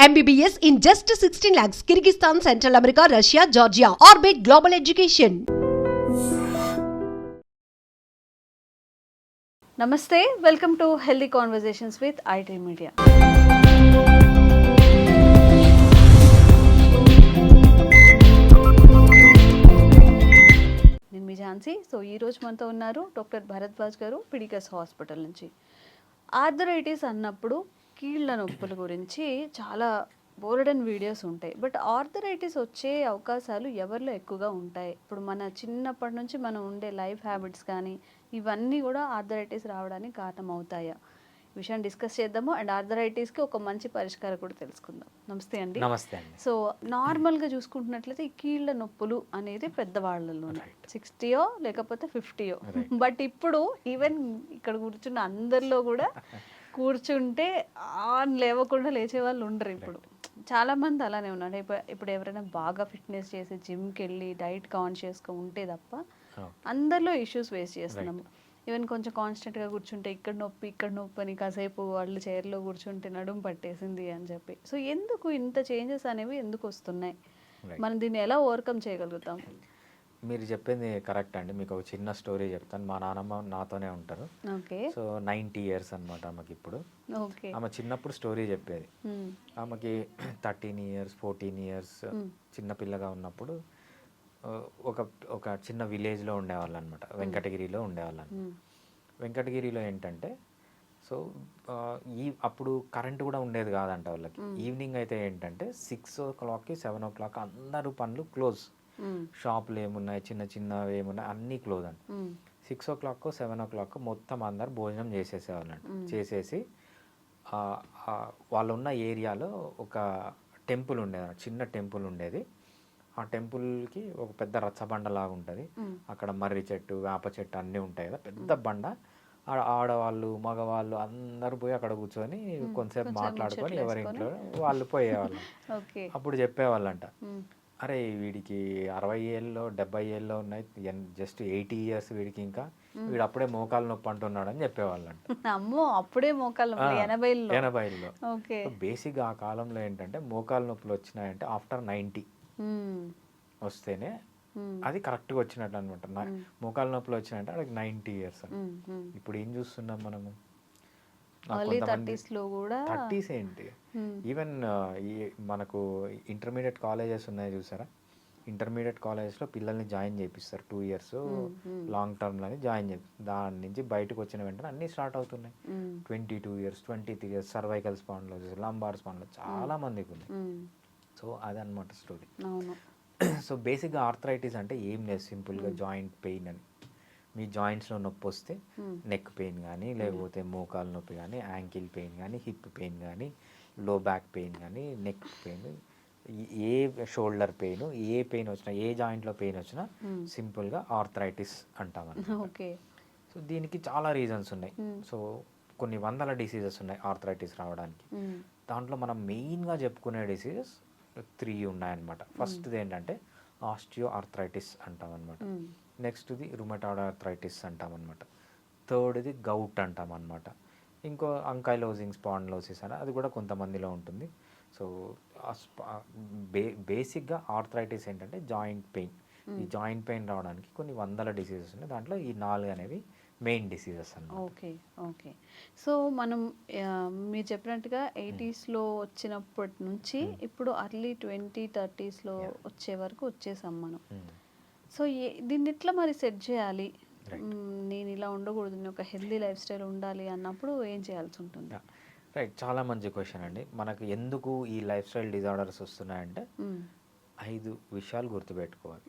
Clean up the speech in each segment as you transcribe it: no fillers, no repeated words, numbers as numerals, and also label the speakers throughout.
Speaker 1: MBBS in just 16 lakhs. Kyrgyzstan, Central America, Russia, Georgia. Orbit Global Education.
Speaker 2: Namaste, welcome to Healthy Conversations with iDream Media. నేను మీ Jhansi. So ఈరోజు మనతో ఉన్నారు doctor Bharadwaj గారు, పిడికస్ hospital నుంచి. Arthritis అన్నప్పుడు కీళ్ళ నొప్పుల గురించి చాలా బోలెడన్ వీడియోస్ ఉంటాయి. బట్ ఆర్థరైటిస్ వచ్చే అవకాశాలు ఎవరిలో ఎక్కువగా ఉంటాయి? ఇప్పుడు మన చిన్నప్పటి నుంచి మనం ఉండే లైఫ్ హ్యాబిట్స్ కానీ ఇవన్నీ కూడా ఆర్థరైటిస్ రావడానికి కారణం అవుతాయా? ఈ విషయాన్ని డిస్కస్ చేద్దాము. అండ్ ఆర్థరైటిస్కి ఒక మంచి పరిష్కారం కూడా తెలుసుకుందాం. నమస్తే అండి.
Speaker 3: నమస్తే అండి.
Speaker 2: సో నార్మల్గా చూసుకుంటున్నట్లయితే ఈ కీళ్ళ నొప్పులు అనేది పెద్దవాళ్ళలోనే 60యో లేకపోతే 50యో. బట్ ఇప్పుడు ఈవెన్ ఇక్కడ కూర్చున్న అందరిలో కూడా కూర్చుంటే లేవకుండా లేచే వాళ్ళు ఉండరు. ఇప్పుడు చాలా మంది అలానే ఉన్నారు. ఇప్పుడు ఎవరైనా బాగా ఫిట్నెస్ చేసి జిమ్కి వెళ్ళి డైట్ కాన్షియస్గా ఉంటే తప్ప అందరిలో ఇష్యూస్ ఫేస్ చేస్తున్నాము. ఈవెన్ కొంచెం కాన్స్టెంట్గా కూర్చుంటే ఇక్కడ నొప్పి అని కాసేపు వాళ్ళు చైర్లో కూర్చుంటే నడుము పట్టేసింది అని చెప్పి. సో ఎందుకు ఇంత చేంజెస్ అనేవి ఎందుకు వస్తున్నాయి? మనం దీన్ని ఎలా ఓవర్కమ్ చేయగలుగుతాం?
Speaker 3: మీరు చెప్పింది కరెక్ట్ అండి. మీకు ఒక చిన్న స్టోరీ చెప్తాను. మా నాన్నమ్మ నాతోనే ఉంటారు. సో 90 years అనమాట ఆమెకి ఇప్పుడు. ఆమె చిన్నప్పుడు స్టోరీ చెప్పేది. ఆమెకి 13 years 14 years చిన్నపిల్లగా ఉన్నప్పుడు ఒక చిన్న విలేజ్లో ఉండేవాళ్ళు అనమాట. వెంకటగిరిలో ఉండేవాళ్ళు. వెంకటగిరిలో ఏంటంటే సో అప్పుడు కరెంట్ కూడా ఉండేది కాదంట వాళ్ళకి. ఈవినింగ్ అయితే ఏంటంటే 6 o'clock 7 o'clock అందరూ పనులు క్లోజ్. షాపులు ఏమున్నాయి, చిన్న చిన్నవి ఏమున్నాయి అన్నీ క్లోజ్ అండి. 6 o'clock 7 o'clock మొత్తం అందరు భోజనం చేసేసేవాళ్ళంట. చేసేసి వాళ్ళు ఉన్న ఏరియాలో ఒక టెంపుల్ ఉండేది, చిన్న టెంపుల్ ఉండేది. ఆ టెంపుల్కి ఒక పెద్ద రచ్చబండలాగా ఉంటుంది. అక్కడ మర్రి చెట్టు, వేప చెట్టు అన్నీ ఉంటాయి కదా, పెద్ద బండ. ఆడవాళ్ళు మగవాళ్ళు అందరూ పోయి అక్కడ కూర్చొని కొంతసేపు మాట్లాడుకొని ఎవరింట్లో వాళ్ళు పోయేవాళ్ళు. అప్పుడు చెప్పేవాళ్ళంట, అరే వీడికి 60 ఏళ్ళు 70 ఏళ్ళు ఉన్నాయి, జస్ట్ 80 years వీడికి, ఇంకా వీడు అప్పుడే మోకాలు నొప్పి అంటున్నాడు అని చెప్పేవాళ్ళంట.
Speaker 2: అప్పుడే మోకాలు
Speaker 3: 80లో. బేసిక్ ఆ కాలంలో ఏంటంటే మోకాలు నొప్పులు వచ్చినాయంటే ఆఫ్టర్ 90 వస్తేనే అది కరెక్ట్గా వచ్చినట్టు అనమాట. మోకాలు నొప్పులు వచ్చినాయంటే అది 90 years. ఇప్పుడు ఏం చూస్తున్నాం మనము, 30s ఏంటి, ఈవెన్ మనకు ఇంటర్మీడియట్ కాలేజెస్ ఉన్నాయి చూసారా, ఇంటర్మీడియట్ కాలేజెస్లో పిల్లల్ని జాయిన్ చేపిస్తారు 2 years లాంగ్ టర్మ్లని జాయిన్ చేపిస్తారు. దాని నుంచి బయటకు వచ్చిన వెంటనే అన్నీ స్టార్ట్ అవుతున్నాయి. 22 years 23 years cervical spondylosis, lumbar spondylosis చాలా మందికి ఉంది. సో అదనమాట స్టోరీ. సో బేసిక్గా ఆర్థరైటిస్ అంటే ఏం లేదు, సింపుల్గా జాయింట్ పెయిన్ అని. మీ జాయింట్స్లో నొప్పి వస్తే నెక్ పెయిన్ కానీ, లేకపోతే మోకాలు నొప్పి కానీ, యాంకిల్ పెయిన్ కానీ, హిప్ పెయిన్ కానీ, లో బ్యాక్ పెయిన్ కానీ, నెక్ పెయిన్, ఏ షోల్డర్ పెయిన్, ఏ పెయిన్ వచ్చినా, ఏ జాయింట్లో పెయిన్ వచ్చినా సింపుల్గా ఆర్థరైటిస్ అంటామన్నమాట. సో దీనికి చాలా రీజన్స్ ఉన్నాయి. సో కొన్ని వందల డిసీజెస్ ఉన్నాయి ఆర్థరైటిస్ రావడానికి. దాంట్లో మనం మెయిన్గా చెప్పుకునే డిసీజెస్ 3 ఉన్నాయన్నమాట. ఫస్ట్ది ఏంటంటే ఆస్టియో ఆర్థరైటిస్ అంటామన్నమాట. నెక్స్ట్ది రుమటాయిడ్ ఆర్థరైటిస్ అంటామన్నమాట. థర్డ్ది గౌట్ అంటామన్నమాట. ఇంకో అంకైలోజింగ్ స్పాండిలోసిస్ అని, అది కూడా కొంతమందిలో ఉంటుంది. సో బేసిక్గా ఆర్థరైటిస్ ఏంటంటే జాయింట్ పెయిన్. ఈ జాయింట్ పెయిన్ రావడానికి కొన్ని వందల డిసీజెస్ ఉన్నాయి. దాంట్లో ఈ 4 అనేవి మెయిన్ డిసీజెస్ అన్నమాట.
Speaker 2: ఓకే. సో మనం మీరు చెప్పినట్టుగా 80sలో వచ్చినప్పటి నుంచి ఇప్పుడు అర్లీ 20-30sలో వచ్చే వరకు వచ్చేసాం మనం. సో దీన్ని ఎట్లా మరి సెట్ చేయాలి? నేను ఇలా ఉండకూడదు, నేను ఒక హెల్దీ లైఫ్ స్టైల్ ఉండాలి అన్నప్పుడు ఏం చేయాల్సి ఉంటుంది?
Speaker 3: రైట్, చాలా మంచి క్వశ్చన్ అండి. మనకు ఎందుకు ఈ లైఫ్ స్టైల్ డిజార్డర్స్ వస్తున్నాయంటే 5 విషయాలు గుర్తుపెట్టుకోవాలి.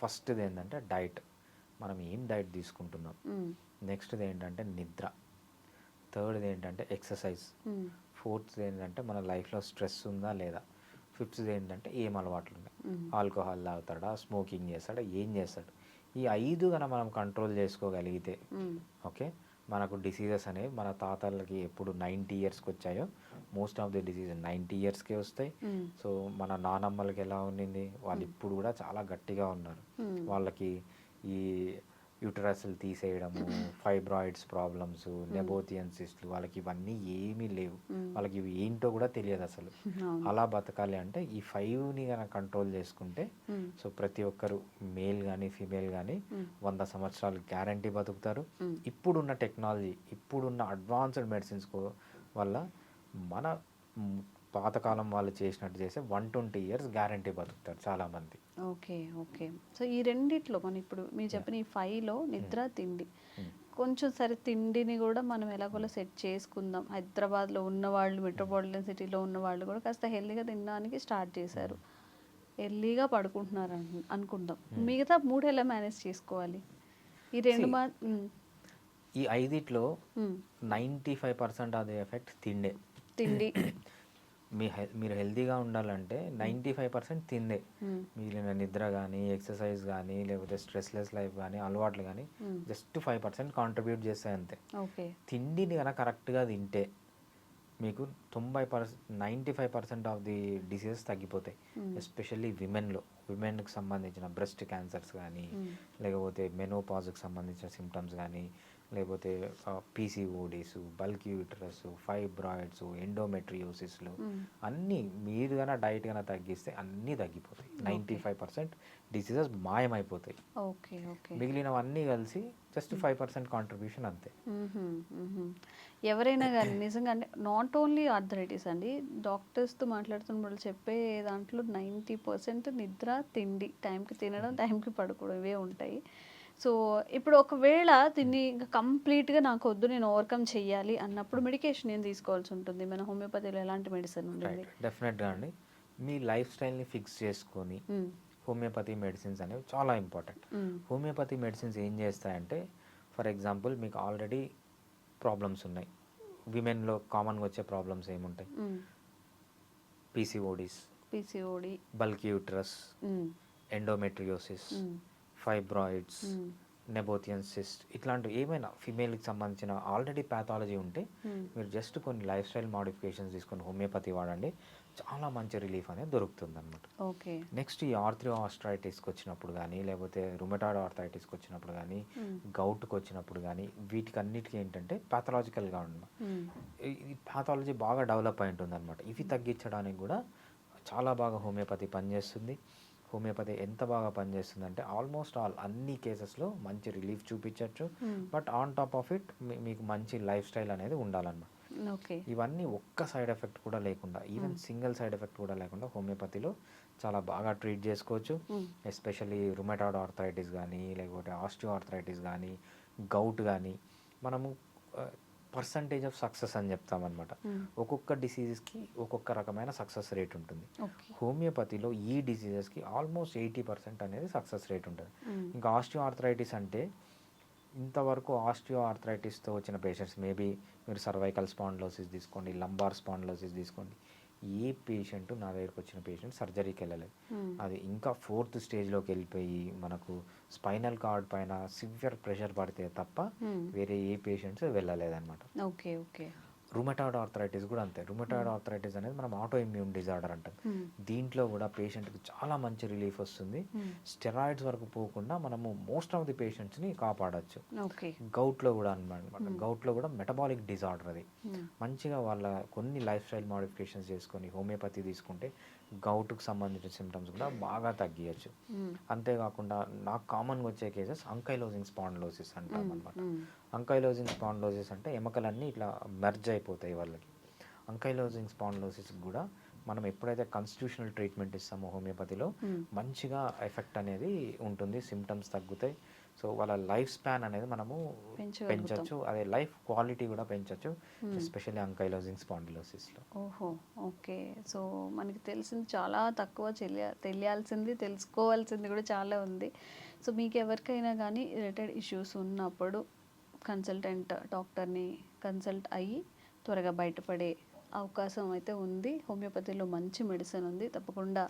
Speaker 3: ఫస్ట్ది ఏంటంటే డైట్, మనం ఏం డైట్ తీసుకుంటున్నాం. నెక్స్ట్ది ఏంటంటే నిద్ర. థర్డ్ది ఏంటంటే ఎక్సర్సైజ్. ఫోర్త్ది ఏంటంటే మన లైఫ్లో స్ట్రెస్ ఉందా లేదా. ఫిఫ్త్ది ఏంటంటే ఏం అలవాట్లు ఉన్నాయి, ఆల్కహాల్ తాగుతాడా, స్మోకింగ్ చేస్తాడా, ఏం చేస్తాడు. ఈ 5 కనుక మనం కంట్రోల్ చేసుకోగలిగితే ఓకే, మనకు డిసీజెస్ అనేవి మన తాతలకి ఎప్పుడు 90 yearsకి వచ్చాయో మోస్ట్ ఆఫ్ ది డిసీజ్ 90 yearsకే వస్తాయి. సో మన నానమ్మలకి ఎలా ఉండింది, వాళ్ళు ఇప్పుడు కూడా చాలా గట్టిగా ఉన్నారు. వాళ్ళకి ఈ యూటరస్లు తీసేయడము, ఫైబ్రాయిడ్స్ ప్రాబ్లమ్స్, నెబోథియన్ సిస్ట్లు, వాళ్ళకి ఇవన్నీ ఏమీ లేవు. వాళ్ళకి ఇవి ఏంటో కూడా తెలియదు అసలు. అలా బతకాలి అంటే ఈ 5ని కనుక కంట్రోల్ చేసుకుంటే సో ప్రతి ఒక్కరు మేల్ కానీ ఫీమేల్ కానీ 100 సంవత్సరాలు గ్యారంటీ బతుకుతారు. ఇప్పుడున్న టెక్నాలజీ, ఇప్పుడున్న అడ్వాన్స్డ్ మెడిసిన్స్ వల్ల మన పాతకాలం వాళ్ళు చేసినట్టు చేస్తే 120 years గ్యారంటీ బతుకుతారు చాలామంది.
Speaker 2: Okay okay. సో ఈ రెండిట్లో మనం ఇప్పుడు మీరు చెప్పిన ఈ 5లో నిద్ర, తిండి, కొంచెం సరే తిండిని కూడా మనం ఎలాగోలా సెట్ చేసుకుందాం. హైదరాబాద్లో ఉన్నవాళ్ళు, మెట్రోపాలిటన్ సిటీలో ఉన్న వాళ్ళు కూడా కాస్త హెల్దీగా తినడానికి స్టార్ట్ చేశారు, ఎర్లీగా పడుకుంటున్నారు అనుకుందాం. మిగతా 3 ఎలా మేనేజ్ చేసుకోవాలి? ఈ 2
Speaker 3: ఈ 5లో 95% ఆఫ్ ది ఎఫెక్ట్ తిండి. మీరు హెల్తీగా ఉండాలంటే 95% తిండే. మిగిలిన నిద్ర కానీ, ఎక్సర్సైజ్ కానీ, లేకపోతే స్ట్రెస్లెస్ లైఫ్ కానీ, అలవాట్లు కానీ జస్ట్ 5% కాంట్రిబ్యూట్ చేస్తాయి అంతే. తిండిని కనుక కరెక్ట్గా తింటే మీకు 95% ఆఫ్ ది డిసీజెస్ తగ్గిపోతాయి. ఎస్పెషల్లీ విమెన్కి సంబంధించిన బ్రెస్ట్ క్యాన్సర్స్ కానీ, లేకపోతే మెనోపాజ్కి సంబంధించిన సిమ్టమ్స్ కానీ, లేకపోతే పీసీఓడీస్, బల్కీ యూటరస్, ఫైబ్రాయిడ్స్, ఎండోమెట్రియోసిస్లు అన్నీ మీరు కన్నా డైట్ కన్నా తగ్గిస్తే అన్నీ తగ్గిపోతాయి. 95% డిసీజెస్ మాయమైపోతాయి. మిగిలినవన్నీ కలిసి జస్ట్ 5% కాంట్రిబ్యూషన్ అంతే.
Speaker 2: ఎవరైనా కానీ నిజంగా అంటే నాట్ ఓన్లీ ఆర్థరైటిస్ అండి, డాక్టర్స్తో మాట్లాడుతున్న వాళ్ళు చెప్పే దాంట్లో 90% నిద్ర, తిండి, టైంకి తినడం, టైంకి పడుకోవడం ఇవే ఉంటాయి. సో ఇప్పుడు ఒకవేళ దీన్ని ఇంకా కంప్లీట్గా నాకు వద్దు, నేను ఓవర్కమ్ చెయ్యాలి అన్నప్పుడు మెడికేషన్ ఏం తీసుకోవాల్సి ఉంటుంది? మన హోమియోపతిలో ఎలాంటి మెడిసిన్ ఉంటుంది?
Speaker 3: డెఫినెట్గా అండి, మీ లైఫ్ స్టైల్ని ఫిక్స్ చేసుకొని హోమియోపతి మెడిసిన్స్ అనేవి చాలా ఇంపార్టెంట్. హోమియోపతి మెడిసిన్స్ ఏం చేస్తాయంటే, ఫర్ ఎగ్జాంపుల్ మీకు ఆల్రెడీ ప్రాబ్లమ్స్ ఉన్నాయి, విమెన్లో కామన్గా వచ్చే ప్రాబ్లమ్స్ ఏముంటాయి? PCOD, bulky uterus, endometriosis, fibroids, nabothian cyst, ఇట్లాంటివి ఏమైనా ఫిమేల్కి సంబంధించిన ఆల్రెడీ ప్యాథాలజీ ఉంటే మీరు జస్ట్ కొన్ని లైఫ్ స్టైల్ మాడిఫికేషన్స్ తీసుకొని హోమియోపతి వాడండి, చాలా మంచి రిలీఫ్ అనేది దొరుకుతుంది అనమాట. నెక్స్ట్ ఈ ఆర్థరైటిస్కి వచ్చినప్పుడు కానీ, లేకపోతే రుమటాయిడ్ ఆర్థరైటిస్కి వచ్చినప్పుడు కానీ, గౌట్కి వచ్చినప్పుడు కానీ, వీటికి అన్నిటికీ ఏంటంటే ప్యాథలాజికల్గా ఈ ప్యాథాలజీ బాగా డెవలప్ అయి ఉంటుంది అనమాట. ఇవి తగ్గించడానికి కూడా చాలా బాగా హోమియోపతి పనిచేస్తుంది. హోమియోపతి ఎంత బాగా పనిచేస్తుందంటే ఆల్మోస్ట్ అన్ని కేసెస్లో మంచి రిలీఫ్ చూపించవచ్చు. But on top of it మీకు మంచి లైఫ్ స్టైల్ అనేది ఉండాలన్నమాట. ఇవన్నీ ఒక్క సైడ్ ఎఫెక్ట్ కూడా లేకుండా, ఈవెన్ సింగిల్ సైడ్ ఎఫెక్ట్ కూడా లేకుండా హోమియోపతిలో చాలా బాగా ట్రీట్ చేసుకోవచ్చు. ఎస్పెషల్లీ రుమటాయిడ్ ఆర్థరైటిస్ కానీ, లేకపోతే ఆస్టియో ఆర్థరైటిస్ కానీ, గౌట్ కానీ మనము పర్సంటేజ్ ఆఫ్ సక్సెస్ అని చెప్తామన్నమాట. ఒక్కొక్క డిసీజెస్కి ఒక్కొక్క రకమైన సక్సెస్ రేట్ ఉంటుంది. హోమియోపతిలో ఈ డిసీజెస్కి ఆల్మోస్ట్ 80% అనేది సక్సెస్ రేట్ ఉంటుంది. ఇంకా ఆస్టియో ఆర్థరైటిస్ అంటే ఇంతవరకు ఆస్టియో ఆర్థరైటిస్తో వచ్చిన పేషెంట్స్, మేబీ మీరు సర్వైకల్ స్పాండిలోసిస్ తీసుకోండి, లంబార్ స్పాండిలోసిస్ తీసుకోండి, ఏ పేషెంట్ నా దగ్గరకు వచ్చిన పేషెంట్ సర్జరీకి వెళ్ళలేదు. అది ఇంకా 4th స్టేజ్లోకి వెళ్ళిపోయి మనకు స్పైనల్ కార్డ్ పైన సివియర్ ప్రెషర్ పడితే తప్ప వేరే ఏ పేషెంట్స్ వెళ్ళలేదన్నమాట. రుమటాయిడ్ ఆర్థరైటిస్ కూడా అంతే. రుమటాయిడ్ ఆర్థరైటిస్ అనేది మనం ఆటో ఇమ్యూన్ డిజార్డర్ అంటాం. దీంట్లో కూడా పేషెంట్కి చాలా మంచి రిలీఫ్ వస్తుంది. స్టెరాయిడ్స్ వరకు పోకుండా మనము మోస్ట్ ఆఫ్ ది పేషెంట్స్ని కాపాడచ్చు. గౌట్లో కూడా అనమాట, గౌట్లో కూడా మెటబాలిక్ డిజార్డర్ అది. మంచిగా వాళ్ళ కొన్ని లైఫ్ స్టైల్ మోడిఫికేషన్స్ చేసుకొని హోమియోపతి తీసుకుంటే గౌట్కి సంబంధించిన సిమ్టమ్స్ కూడా బాగా తగ్గియచ్చు. అంతేకాకుండా నాకు కామన్గా వచ్చే కేసెస్ అంకైలోజింగ్ స్పాండిలోసిస్ అంటాం అనమాట. అంకైలోజింగ్ స్పాండిలోసిస్ అంటే ఎముకలన్నీ ఇట్లా మెర్జ్ అయిపోతాయి వాళ్ళకి. అంకైలోజింగ్ స్పాండిలోసిస్ కూడా మనం ఎప్పుడైతే కాన్స్టిట్యూషనల్ ట్రీట్మెంట్ ఇస్తామో హోమియోపతిలో మంచిగా ఎఫెక్ట్ అనేది ఉంటుంది, సిమ్టమ్స్ తగ్గుతాయి. సో వాళ్ళ లైఫ్ స్పాన్ అనేది మనము పెంచవచ్చు, అదే లైఫ్ క్వాలిటీ కూడా పెంచవచ్చు, ఎస్పెషల్లీ అంకైలోజింగ్ స్పాండిలోసిస్లో.
Speaker 2: ఓకే. సో మనకి తెలిసింది చాలా తక్కువ, తెలియాల్సింది తెలుసుకోవాల్సింది కూడా చాలా ఉంది. సో మీకు ఎవరికైనా కానీ రిలేటెడ్ ఇష్యూస్ ఉన్నప్పుడు కన్సల్టెంట్ డాక్టర్ని కన్సల్ట్ అయ్యి త్వరగా బయటపడే అవకాశం అయితే ఉంది. హోమియోపతిలో మంచి మెడిసిన్ ఉంది, తప్పకుండా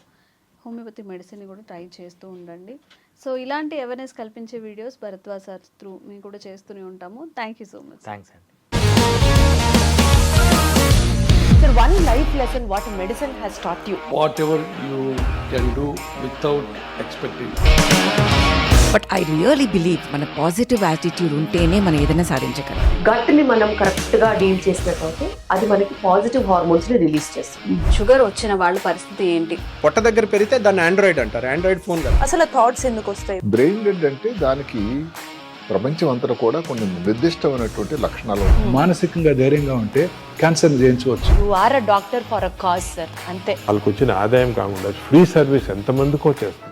Speaker 2: హోమియోపతి మెడిసిన్ కూడా ట్రై చేస్తూ ఉండండి. సో ఇలాంటి అవేర్నెస్ కల్పించే వీడియోస్ భరద్వాజ్ సార్ త్రూ మేము కూడా చేస్తూనే ఉంటాము. Thank you so much.
Speaker 3: Thanks అండి.
Speaker 4: Sir, one life lesson what medicine has taught you.
Speaker 5: Whatever you can do without expecting. But I really believe మన పాజిటివ్ యాటిట్యూడ్ ఉంటేనే మనం ఏదైనా సాధించగలం.
Speaker 4: గట్ ని మనం కరెక్ట్ గా డీల్ చేసినట్లయితే అది మనకి పాజిటివ్ హార్మోన్స్ ని రిలీజ్ చేస్తుంది.
Speaker 2: షుగర్ వచ్చిన వాళ్ళ పరిస్థితి ఏంటి?
Speaker 6: పొట్ట దగ్గర పెరిగితే దాన్ని ఆండ్రాయిడ్ అంటారు, ఆండ్రాయిడ్ ఫోన్ కదా.
Speaker 4: అసలు థాట్స్ ఎందుకు వస్తాయి?
Speaker 7: బ్రెయిన్ డెడ్ అంటే దానికి ప్రపంచం అంతా కూడా కొన్ని నిర్దిష్టమైనటువంటి లక్షణాలు ఉంటాయి.
Speaker 8: మానసికంగా ధైర్యంగా ఉంటే క్యాన్సర్ జయించవచ్చు.
Speaker 4: You are a doctor for a cause sir, అంతే.
Speaker 9: వాళ్ళకి వచ్చిన ఆదాయం కాకుండా ఫ్రీ సర్వీస్ ఎంతమందికో చేస్తారు.